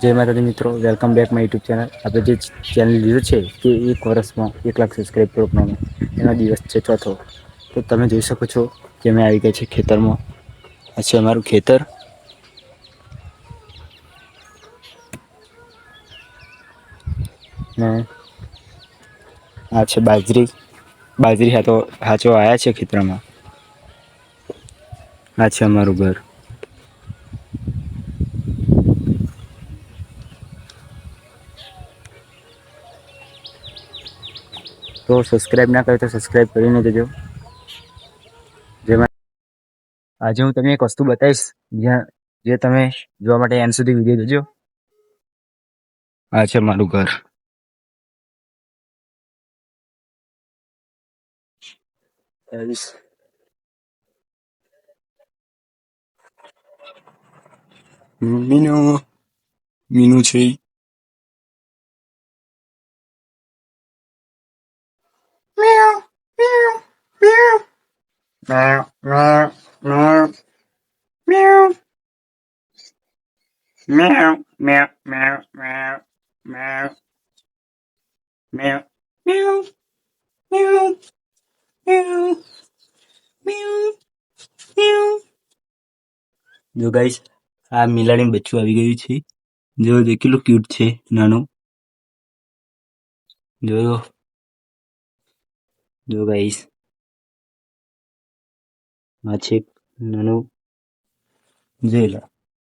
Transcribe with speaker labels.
Speaker 1: જય માતાજી મિત્રો, welcome back my YouTube channel. આપણે જે ચેનલ લીધું છે કે એક વર્ષમાં 1 લાખ સબસ્ક્રાઈબ પ્રોગ્રામ એનો દિવસ છે ચોથો. તો તમે જોઈ શકો છો કે અમે આવી ગયા છે ખેતરમાં. આ છે અમારું ખેતર. ને આ છે બાજરી હાચો આવ્યા છે ખેતરમાં. આ છે અમારું ઘર. તો સબસ્ક્રાઈબ ના કરે તો સબસ્ક્રાઈબ કરીને જજો. જેમાં આજે હું તમને એક વસ્તુ બતાવીશ જે તમે જોવા માટે એન્ડ સુધી વિડીયો જોજો. આ છે મારું ઘર. મીનુ છે. જો ગાઈસ, આ મિલાડી બચ્ચું આવી ગયું છે. જો કેટલું ક્યુટ છે, નાનું. જો ગાઈસ, આ છે નાનું. જોઈ લો.